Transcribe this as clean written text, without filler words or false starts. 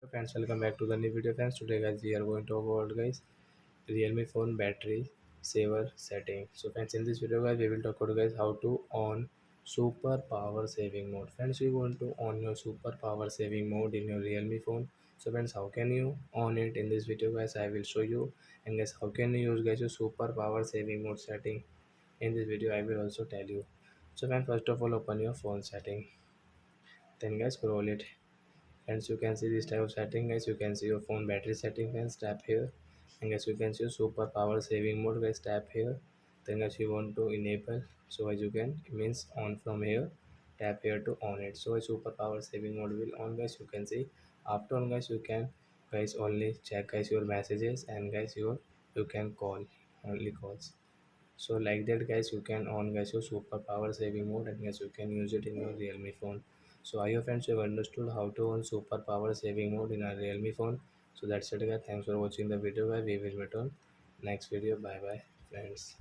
Friends, welcome back to the new video. Friends, today guys we are going to talk about guys realme phone battery saver setting. So friends, in this video guys we will talk about guys how to on super power saving mode. Friends, you want to on your super power saving mode in your realme phone. So friends, how can you on it? In this video guys I will show you. And guys, how can you use guys your super power saving mode setting? In this video I will also tell you. So friends, first of all open your phone setting, then guys scroll it. Hence you can see this type of setting. Guys, you can see your phone battery setting. Guys, tap here, and guys you can see super power saving mode. Guys, tap here. Then guys you want to enable, so as you can means on from here, tap here to on it. So a super power saving mode will on. Guys, you can see after on. Guys, you can guys only check guys your messages, and guys you can call only calls. So like that guys, you can on guys your super power saving mode, and guys you can use it in your realme phone. So I hope friends you have understood how to on super power saving mode in a realme phone. So that's it guys, thanks for watching the video guys, we will meet on next video. Bye bye friends.